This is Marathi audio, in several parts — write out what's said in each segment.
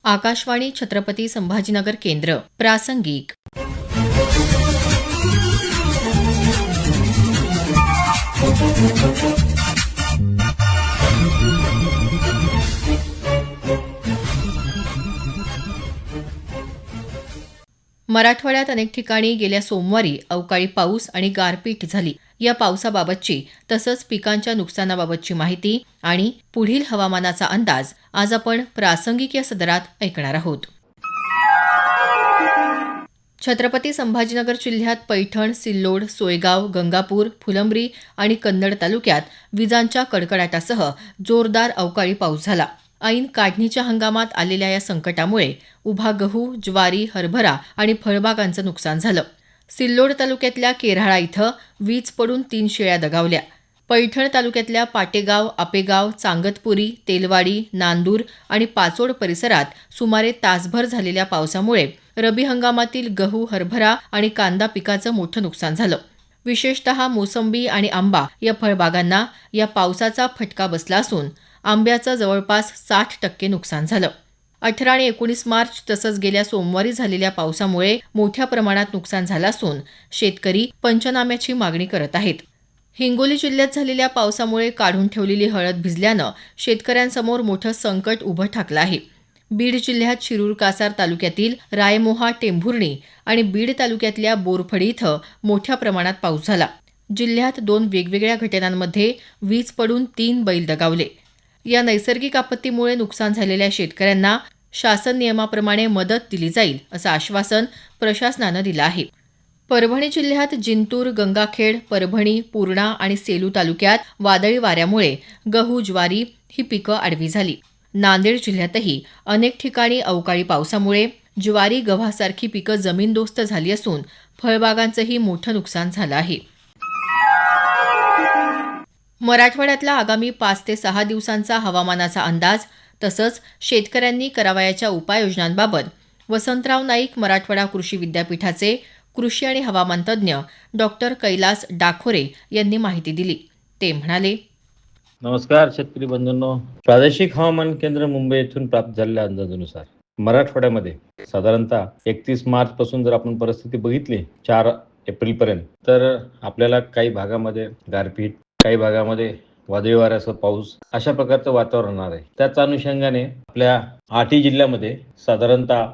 आकाशवाणी छत्रपती संभाजीनगर केंद्र प्रासंगिक. मराठवाड्यात अनेक ठिकाणी गेल्या सोमवारी अवकाळी पाऊस आणि गारपीट झाली. या पावसाबाबतची तसंच पिकांच्या नुकसानाबाबतची माहिती आणि पुढील हवामानाचा अंदाज आज आपण प्रासंगिक या सदरात ऐकणार आहोत. छत्रपती संभाजीनगर जिल्ह्यात पैठण, सिल्लोड, सोयगाव, गंगापूर, फुलंब्री आणि कन्नड तालुक्यात विजांच्या कडकडाटासह जोरदार अवकाळी पाऊस झाला. ऐन काढणीच्या हंगामात आलेल्या या संकटामुळे उभा गहू, ज्वारी, हरभरा आणि फळबागांचं नुकसान झालं. सिल्लोड तालुक्यातल्या केऱ्हाळा इथं वीज पडून 3 शेळ्या दगावल्या. पैठण तालुक्यातल्या पाटेगाव, आपेगाव, चांगतपुरी, तेलवाडी, नांदूर आणि पाचोड परिसरात सुमारे तासभर झालेल्या पावसामुळे रबी हंगामातील गहू, हरभरा आणि कांदा पिकाचं मोठं नुकसान झालं. विशेषतः मोसंबी आणि आंबा या फळबागांना या पावसाचा फटका बसला असून आंब्याचं जवळपास 60% नुकसान झालं. 18 आणि 19 मार्च तसंच गेल्या सोमवारी झालेल्या पावसामुळे मोठ्या प्रमाणात नुकसान झालं असून शेतकरी पंचनाम्याची मागणी करत आहेत. हिंगोली जिल्ह्यात झालेल्या पावसामुळे काढून ठेवलेली हळद भिजल्यानं शेतकऱ्यांसमोर मोठं संकट उभं ठाकलं आहे. बीड जिल्ह्यात शिरूर कासार तालुक्यातील रायमोहा, टेंभुर्णी आणि बीड तालुक्यातल्या बोरफडी इथं मोठ्या प्रमाणात पाऊस झाला. जिल्ह्यात 2 वेगवेगळ्या घटनांमध्ये वीज पडून 3 बैल दगावले. या नैसर्गिक आपत्तीमुळे नुकसान झालेल्या शेतकऱ्यांना शासन नियमाप्रमाणे मदत दिली जाईल असं आश्वासन प्रशासनानं दिलं आहे. परभणी जिल्ह्यात जिंतूर, गंगाखेड, परभणी, पूर्णा आणि सेलू तालुक्यात वादळी वाऱ्यामुळे गहू, ज्वारी ही पिकं आडवी झाली. नांदेड जिल्ह्यातही अनेक ठिकाणी अवकाळी पावसामुळे ज्वारी, गव्हासारखी पिकं जमीनदोस्त झाली असून फळबागांचंही मोठं नुकसान झालं आहे. मराठवाड्यातला आगामी 5 ते 6 दिवसांचा हवामानाचा अंदाज तसंच शेतकऱ्यांनी करावयाच्या उपाययोजनांबाबत वसंतराव नाईक मराठवाडा कृषी विद्यापीठाचे कृषी आणि हवामान तज्ज्ञ डॉक्टर कैलास डाखोरे यांनी माहिती दिली. ते म्हणाले, नमस्कार शेतकरी बंधूंनो. प्रादेशिक हवामान केंद्र मुंबई येथून प्राप्त झालेल्या अंदाजानुसार मराठवाड्यामध्ये साधारणतः 31 मार्च पासून जर आपण परिस्थिती बघितली 4 एप्रिल पर्यंत, तर आपल्याला काही भागामध्ये गारपीट, काही भागामध्ये वादळी वाऱ्यासह पाऊस अशा प्रकारचं वातावरण होणार आहे. त्याच अनुषंगाने आपल्या 8 जिल्ह्यामध्ये साधारणतः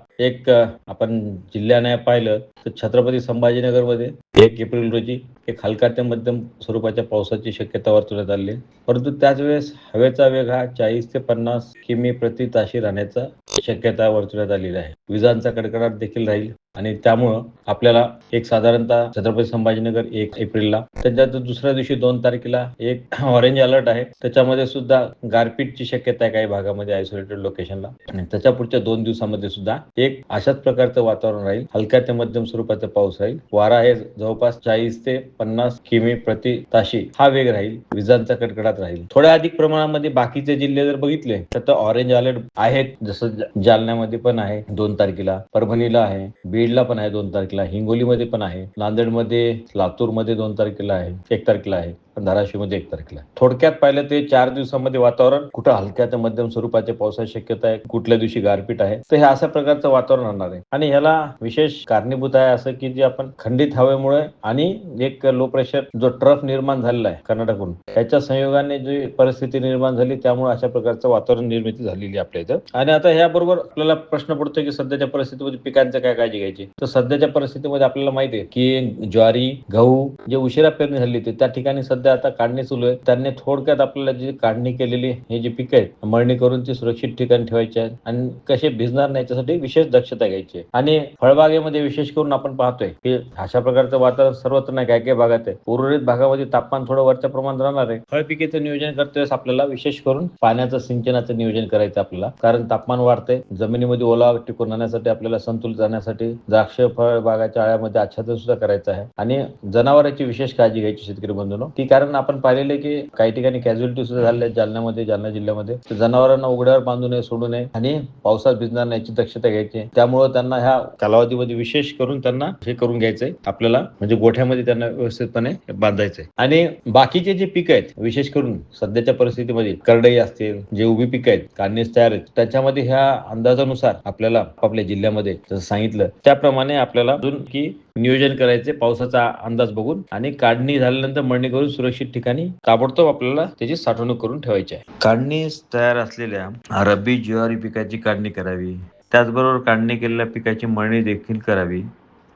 आपण जिल्ह्याने पाहिलं तर छत्रपती संभाजीनगरमध्ये 1 एप्रिल रोजी एक हलका ते मध्यम स्वरूपाच्या पावसाची शक्यता वर्तवण्यात आली आहे. परंतु त्याच वेळेस हवेचा वेग हा 40 ते 50 किमी प्रति ताशी राहण्याचा शक्यता वर्तवण्यात आलेली आहे. विजांचा कडकडाट देखील राहील आणि त्यामुळं आपल्याला एक साधारणतः छत्रपती संभाजीनगर 1 एप्रिलला, त्याच्यात दुसऱ्या दिवशी 2 तारखेला एक ऑरेंज अलर्ट आहे. त्याच्यामध्ये सुद्धा गारपीटची शक्यता आहे काही भागामध्ये आयसोलेटेड लोकेशनला. आणि त्याच्या पुढच्या 2 दिवसामध्ये सुद्धा एक अशाच प्रकारचं वातावरण राहील. हलक्या ते मध्यम स्वरूपाचा पाऊस राहील. वारा आहे जवळपास 40 ते 50 किमी प्रति ताशी हा वेग राहील. विजांचा कडकडाट राहील. थोड्या अधिक प्रमाणामध्ये बाकीचे जिल्हे जर बघितले तर ऑरेंज अलर्ट आहेत. जसं जालन्यामध्ये पण आहे 2 तारखेला, परभणीला आहे, बीडला पण आहे 2 तारखेला, हिंगोलीमध्ये पण आहे, नांदेडमध्ये, लातूरमध्ये 2 तारखेला आहे, 1 तारखेला आहे, धाराशिवमध्ये 1 तारखेला. थोडक्यात पाहिलं ते 4 दिवसामध्ये वातावरण कुठं हलक्या ते मध्यम स्वरूपाच्या पावसाची शक्यता आहे, कुठल्या दिवशी गारपीट आहे. तर हे अशा प्रकारचं वातावरण राहणार आहे. आणि ह्याला विशेष कारणीभूत आहे असं की जे आपण खंडित हवेमुळे आणि एक लो प्रेशर जो ट्रफ निर्माण झालेला आहे कर्नाटकहून, त्याच्या संयोगाने जी परिस्थिती निर्माण झाली त्यामुळे अशा प्रकारचं वातावरण निर्मिती झालेली आपल्या इथं. आणि आता ह्याबरोबर आपल्याला प्रश्न पडतो की सध्याच्या परिस्थितीमध्ये पिकांचं काय काळजी घ्यायची. तर सध्याच्या परिस्थितीमध्ये आपल्याला माहिती आहे की ज्वारी, गहू जे उशिरा पेरणी झाली होती त्या ठिकाणी सध्या आता काढणी सुरू आहे. त्यांनी थोडक्यात आपल्याला जी काढणी केलेली हे जे पिकं आहेत मळणी करून ती सुरक्षित ठिकाणी ठेवायची आहे आणि कसे भिजणार नाही याच्यासाठी विशेष दक्षता घ्यायची आहे. आणि फळबागेमध्ये विशेष करून आपण पाहतोय की अशा प्रकारचं वातावरण सर्वत्र नाही, काय भागात आहे. उर्वरित भागामध्ये तापमान थोडं वरच्या प्रमाणात राहणार आहे. फळपिकेचं नियोजन करतेवेळेस आपल्याला विशेष करून पाण्याचं सिंचनाचं नियोजन करायचं आपल्याला, कारण तापमान वाढतंय. जमिनीमध्ये ओलावा टिकून राहण्यासाठी आपल्याला संतुलित राहण्यासाठी द्राक्ष फळ बागाच्या आळ्यामध्ये आच्छादन सुद्धा करायचं आहे. आणि जनावरांची विशेष काळजी घ्यायची शेतकरी बंधूंनो. ती कारण आपण पाहिलेले की काही ठिकाणी कॅज्युअलिटी सुद्धा झाल्या आहेत जालना जिल्ह्यामध्ये. तर जनावरांना उघड्यावर बांधू नये, सोडू नये आणि पावसात भिजणार नाही याची दक्षता घ्यायची. त्यामुळे त्यांना ह्या कालावधीमध्ये विशेष करून त्यांना हे करून घ्यायचंय आपल्याला, म्हणजे गोठ्यामध्ये त्यांना व्यवस्थितपणे बांधायचंय. आणि बाकीचे जे पीक आहेत, विशेष करून सध्याच्या परिस्थितीमध्ये करडई असतील, जे उभी पीक आहेत, काढणीस तयार आहेत, त्याच्यामध्ये ह्या अंदाजानुसार आपल्याला आपापल्या जिल्ह्यामध्ये जसं सांगितलं त्याप्रमाणे आपल्याला अजून की नियोजन करायचे पावसाचा अंदाज बघून, आणि काढणी झाल्यानंतर मळणी करून सुरक्षित ठिकाणी ताबडतोब आपल्याला त्याची साठवणूक करून ठेवायची आहे. काढणीस तयार असलेल्या रब्बी ज्वारी पिकाची काढणी करावी. त्याचबरोबर काढणी केलेल्या पिकाची मळणी देखील करावी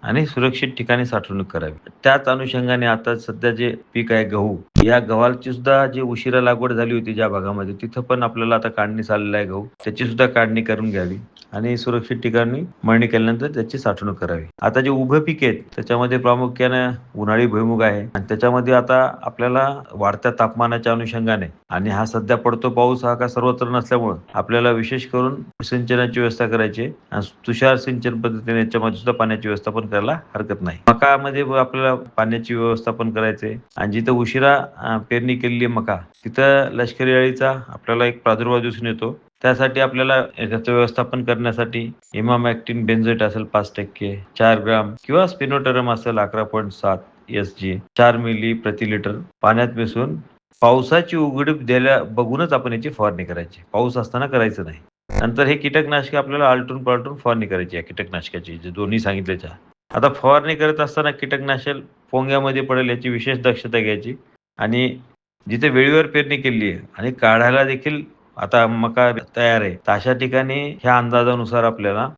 आणि सुरक्षित ठिकाणी साठवणूक करावी. त्याच अनुषंगाने आता सध्या जे पीक आहे गहू, या गव्हाची सुद्धा जी उशिरा लागवड झाली होती ज्या भागामध्ये, तिथं पण आपल्याला आता काढणी चाललेला आहे गहू, त्याची सुद्धा काढणी करून घ्यावी आणि सुरक्षित ठिकाणी मळणी केल्यानंतर त्याची साठवणूक करावी. आता जे उभं पीक आहेत त्याच्यामध्ये प्रामुख्याने उन्हाळी भुईमुग आहे, आणि त्याच्यामध्ये आता आपल्याला वाढत्या तापमानाच्या अनुषंगाने आणि हा सध्या पडतो पाऊस हा का सर्वत्र नसल्यामुळं आपल्याला विशेष करून सिंचनाची व्यवस्था करायची आहे. आणि तुषार सिंचन पद्धतीने याच्यामध्ये सुद्धा पाण्याची व्यवस्थापन करायला हरकत नाही. मकामध्ये आपल्याला पाण्याची व्यवस्थापन करायचे, आणि जिथं उशिरा पेरणी केलेली आहे मका, तिथं लष्करी अळीचा आपल्याला एक प्रादुर्भाव दिसून येतो. त्यासाठी आपल्याला त्याचं व्यवस्थापन करण्यासाठी इमामॅक्टिन बेंझोएट असेल 5%, 4 ग्राम किंवा स्पिनोटरम असेल 11.7 SG 4 मिली प्रति लिटर पाण्यात मिसळून पावसाची उघडीप द्यायला बघूनच आपण याची फवारणी करायची. पाऊस असताना करायचं नाही. नंतर हे कीटकनाशके आपल्याला आलटून पालटून फवारणी करायची आहे कीटकनाशकाची, जे दोन्ही सांगितल्याच्या. आता फवारणी करत असताना कीटकनाशक पोंग्यामध्ये पडेल याची विशेष दक्षता घ्यायची, आणि जिथे वेळेवर पेरणी केली आहे आणि काढायला देखील आता मका तयार आहे, तर अशा ठिकाणी ह्या अंदाजानुसार आपल्याला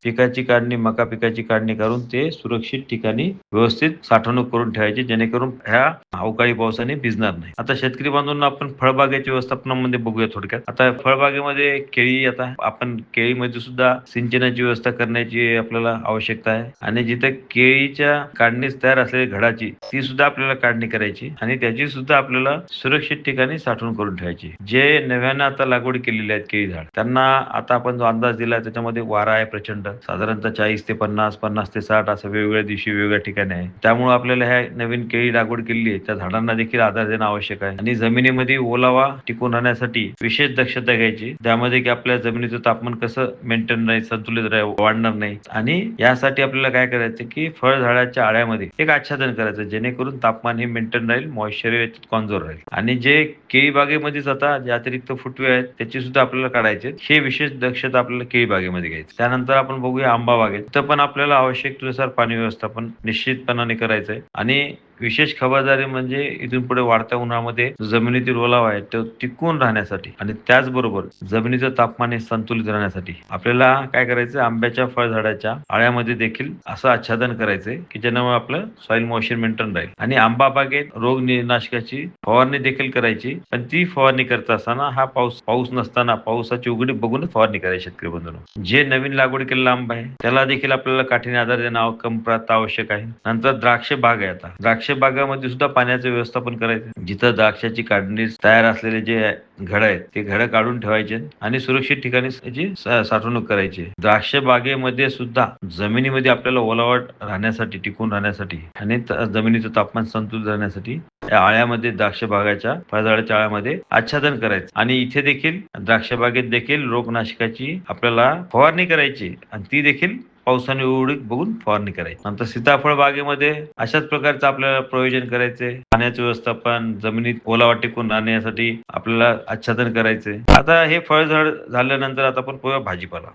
मका पिकाची काढणी करून ते सुरक्षित ठिकाणी व्यवस्थित साठवणूक करून ठेवायची, जेणेकरून ह्या अवकाळी पावसाने भिजणार नाही. आता शेतकरी बांधवांना आपण फळबागेच्या व्यवस्थापनामध्ये बघूया थोडक्यात. आता फळबागेमध्ये केळी, आता आपण केळीमध्ये सुद्धा सिंचनाची व्यवस्था करण्याची आपल्याला आवश्यकता आहे, आणि जिथे केळीच्या काढणीस तयार असलेल्या घडाची ती सुद्धा आपल्याला काढणी करायची, आणि त्याची सुद्धा आपल्याला सुरक्षित ठिकाणी साठवून करून ठेवायची. जे नव्यानं आता लागवड केलेले आहेत केळी झाड, त्यांना आता आपण जो अंदाज दिला त्याच्यामध्ये वारा आहे प्रचंड, साधारणतः 40 ते 50, 50 ते 60 असं वेगवेगळ्या दिवशी वेगवेगळ्या ठिकाणी आहे. त्यामुळे आपल्याला ह्या नवीन केळी लागवड केलेली आहे त्या झाडांना देखील आधार देणं आवश्यक आहे, आणि जमिनीमध्ये ओलावा टिकून राहण्यासाठी विशेष दक्षता घ्यायची, त्यामध्ये की आपल्या जमिनीचं तापमान कसं मेंटेन राहील, संतुलित राहील, वाढणार नाही. आणि यासाठी आपल्याला काय करायचं की फळझाडाच्या आळ्यामध्ये एक आच्छादन करायचं, जेणेकरून तापमान हे मेंटेन राहील, मॉइश्चर कॉन्झर्व राहील. आणि जे केळी बागेमध्येच आता जे अतिरिक्त फुटवे आहेत त्याची सुद्धा आपल्याला काढायचे, हे विशेष दक्षता आपल्याला केळी बागेमध्ये घ्यायची. त्यानंतर आपण बघूया आंबा बागेत, तर पण आपल्याला आवश्यकतेनुसार पाणी व्यवस्थापन निश्चितपणाने करायचंय, आणि विशेष खबरदारी म्हणजे इथून पुढे वाढत्या उन्हामध्ये जमिनीतील ओलावा आहे तो टिकून राहण्यासाठी, आणि त्याचबरोबर जमिनीचं तापमान हे संतुलित राहण्यासाठी आपल्याला काय करायचं, आंब्याच्या फळझाडाच्या आळ्यामध्ये देखील असं आच्छादन करायचंय की ज्यामुळे आपलं सॉइल मॉइश्चर मेंटेन राहील. आणि आंबा बागेत रोगनाशकाची फवारणी देखील करायची, पण ती फवारणी करत असताना हा पाऊस नसताना पावसाची उघडी बघून फवारणी करायची. शेतकरी बंधूंनो, जे नवीन लागवड केलेला आंबा आहे त्याला देखील आपल्याला काठीने आधार देणं कंप्रात आवश्यक आहे. नंतर द्राक्ष बाग आहे. आता द्राक्ष बागामध्ये सुद्धा पाण्याचं व्यवस्थापन करायचं, जिथं द्राक्षाची काढणी तयार असलेले जे घड आहेत ते घड काढून ठेवायचे आणि सुरक्षित ठिकाणी त्याची साठवणूक करायची. द्राक्ष बागेमध्ये सुद्धा जमिनीमध्ये आपल्याला ओलावा राहण्यासाठी, टिकून राहण्यासाठी आणि जमिनीचं तापमान संतुलित राहण्यासाठी या आळ्यामध्ये द्राक्ष बागाच्या फळझाडाच्या आळ्यामध्ये आच्छादन करायचं, आणि इथे देखील द्राक्ष बागेत देखील रोगनाशकाची आपल्याला फवारणी करायची, आणि ती देखील पावसाने उघडीप बघून फवारणी करायची. नंतर सीताफळ बागेमध्ये अशाच प्रकारचं आपल्याला प्रयोजन करायचे, पाण्याचं व्यवस्थापन, जमिनीत ओलावा टिकून राहण्यासाठी आपल्याला आच्छादन करायचे. आता हे फळझाड झाल्यानंतर आता आपण पाहूया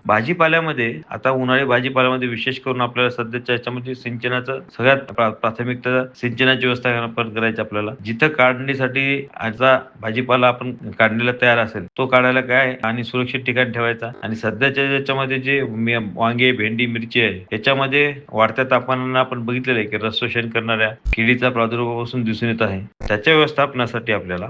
भाजीपाल्यामध्ये. आता उन्हाळी भाजीपाल्यामध्ये विशेष करून आपल्याला सध्याच्या याच्यामध्ये सिंचनाचं सगळ्यात प्राथमिकता सिंचनाची व्यवस्था पण करायची आपल्याला. जिथं काढणीसाठी याचा भाजीपाला आपण काढणीला तयार असेल तो काढायला काय आणि सुरक्षित ठिकाणी ठेवायचा, आणि सध्याच्या याच्यामध्ये जे वांगे, भेंडी, मिरची आहे याच्यामध्ये वाढत्या तापमानानं आपण बघितलेलं आहे की रस शोषण करणाऱ्या किडीचा प्रादुर्भाव दिसून येत आहे. त्याच्या व्यवस्थापनासाठी आपल्याला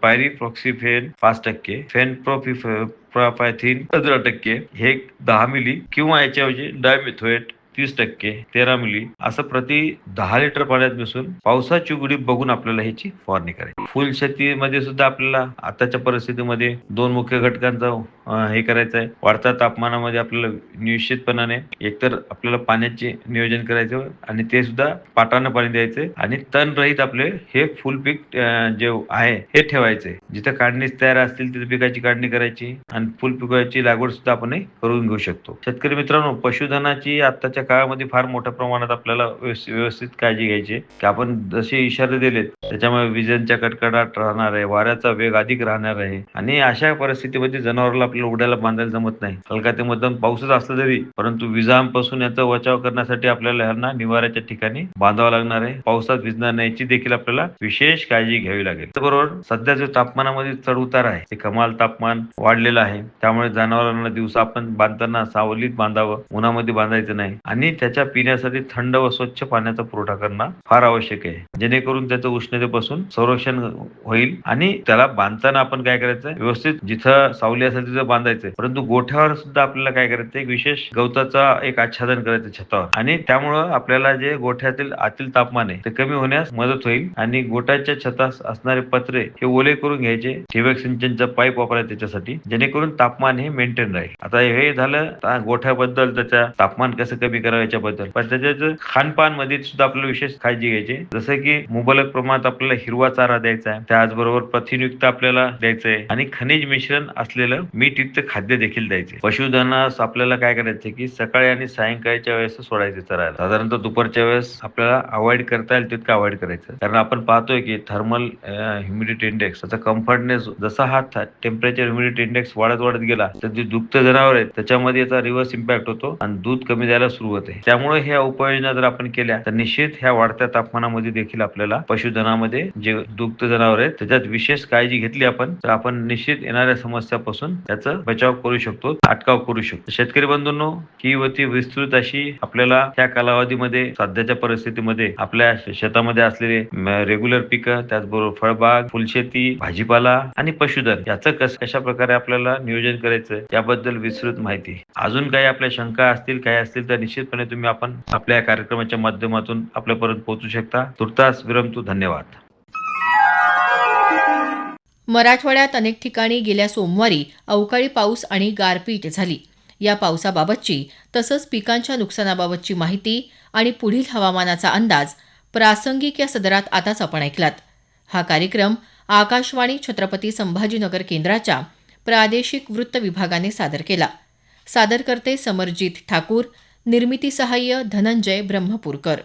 पायरिफ्लॉक्सीफेन 5%, फेनप्रोफायथिन 15%, हे 10 मिली किंवा याच्याऐवजी डायमिथोएट 30%, 13 मिली असं प्रति 10 लिटर पाण्यात मिसळून पावसाची उघडीप बघून आपल्याला ह्याची फवारणी करायची. फुल शेतीमध्ये सुद्धा आपल्याला आताच्या परिस्थितीमध्ये दोन मुख्य घटकांचा हे करायचं आहे. वाढत्या तापमानामध्ये आपल्याला निश्चितपणाने एकतर आपल्याला पाण्याचे नियोजन करायचं आणि ते सुद्धा पाटानं पाणी द्यायचं आणि तणरहित आपले हे फुल पीक जे आहे हे ठेवायचे. जिथं काढणीस तयार असतील तिथे पिकाची काढणी करायची आणि फुल पिकाची लागवड सुद्धा आपण करून घेऊ शकतो. शेतकरी मित्रांनो, पशुधनाची आताच्या काळामध्ये फार मोठ्या प्रमाणात आपल्याला व्यवस्थित काळजी घ्यायची आहे, की आपण जसे इशारे दिलेत त्याच्यामुळे विजांच्या कडकडाट राहणार आहे, वाऱ्याचा वेग अधिक राहणार आहे आणि अशा परिस्थितीमध्ये जनावराला आपल्याला उडायला बांधायला जमत नाही. हलका ते मध्यम पाऊसच असला तरी, परंतु विजांपासून याचा बचाव करण्यासाठी आपल्याला ह्यांना निवाऱ्याच्या ठिकाणी बांधावं लागणार आहे. पावसात भिजणार नाही याची देखील आपल्याला विशेष काळजी घ्यावी लागेल. त्याबरोबर सध्या जो तापमानामध्ये चढ उतार आहे ते कमाल तापमान वाढलेलं आहे, त्यामुळे जनावरांना दिवसा आपण बांधताना सावलीत बांधावं, उन्हामध्ये बांधायचं नाही आणि त्याच्या पिण्यासाठी थंड व स्वच्छ पाण्याचा पुरवठा करणं फार आवश्यक आहे, जेणेकरून त्याचं उष्णतेपासून संरक्षण होईल. आणि त्याला बांधताना आपण काय करायचं, व्यवस्थित जिथं सावली असेल तिथं बांधायचंय, परंतु गोठ्यावर सुद्धा आपल्याला काय करायचं, एक विशेष गवताचा एक आच्छादन करायचं छतावर आणि त्यामुळं आपल्याला जे गोठ्यातील आतील तापमान आहे ते कमी होण्यास मदत होईल आणि गोठ्याच्या छतास असणारे पत्रे हे ओले करून घ्यायचे. ठिबक सिंचनचा पाईप वापरायचा त्याच्यासाठी, जेणेकरून तापमान हे मेंटेन राहील. आता हे झालं गोठ्याबद्दल, त्याच्या तापमान कसं कमी करावं याच्याबद्दल. पण त्याच्यात खानपान मध्ये सुद्धा आपल्याला विशेष काळजी घ्यायची, जसं की मुबलक प्रमाणात आपल्याला हिरवा चारा द्यायचा आहे, त्याचबरोबर प्रथिनयुक्त आपल्याला द्यायचंय आणि खनिज मिश्रण असलेलं मीठयुक्त खाद्य देखील द्यायचे. पशुधनास आपल्याला काय करायचं की सकाळी आणि सायंकाळच्या वेळेस सोडायचे चरायला. साधारणतः दुपारच्या वेळेस आपल्याला अवॉइड करता येईल तितकं अवॉइड करायचं, कारण आपण पाहतोय की थर्मल ह्युमिडिटी इंडेक्स, त्याचा कम्फर्टनेस जसा हा टेम्परेचर ह्युमिडिटी इंडेक्स वाढत गेला तर जे दुग्ध जनावर आहेत त्याच्यामध्ये याचा रिव्हर्स इम्पॅक्ट होतो आणि दूध कमी द्यायला सुरू होते. त्यामुळे ह्या उपाययोजना जर आपण केल्या तर निश्चित ह्या वाढत्या तापमानामध्ये देखील आपल्याला पशुधनामध्ये जे दुग्ध जनावर आहेत त्याच्यात विशेष काळजी घेतली आपण तर आपण निश्चित येणाऱ्या समस्यापासून त्याचा बचाव करू शकतो, अटकाव करू शकतो. शेतकरी बंधूंनो, ही होती विस्तृत अशी आपल्याला त्या कालावधीमध्ये सध्याच्या परिस्थितीमध्ये आपल्या शेतामध्ये असलेले रेग्युलर पिकं, त्याचबरोबर फळबाग, फुलशेती, भाजीपाला आणि पशुधन याचं कशा प्रकारे आपल्याला नियोजन करायचं याबद्दल विस्तृत माहिती. अजून काही आपल्या शंका असतील, काही असतील तर निश्चितपणे तुम्ही आपण आपल्या या कार्यक्रमाच्या माध्यमातून आपल्यापर्यंत पोहोचू शकता. तुर्तास विरमतो. धन्यवाद. मराठवाड्यात अनेक ठिकाणी गेल्या सोमवारी अवकाळी पाऊस आणि गारपीट झाली. या पावसाबाबतची तसंच पिकांच्या नुकसानाबाबतची माहिती आणि पुढील हवामानाचा अंदाज प्रासंगिक या सदरात आताच आपण ऐकलात. हा कार्यक्रम आकाशवाणी छत्रपती संभाजीनगर केंद्राच्या प्रादेशिक वृत्त विभागाने सादर केला. सादरकर्ते समरजित ठाकूर, निर्मिती सहाय्य धनंजय ब्रह्मपुरकर.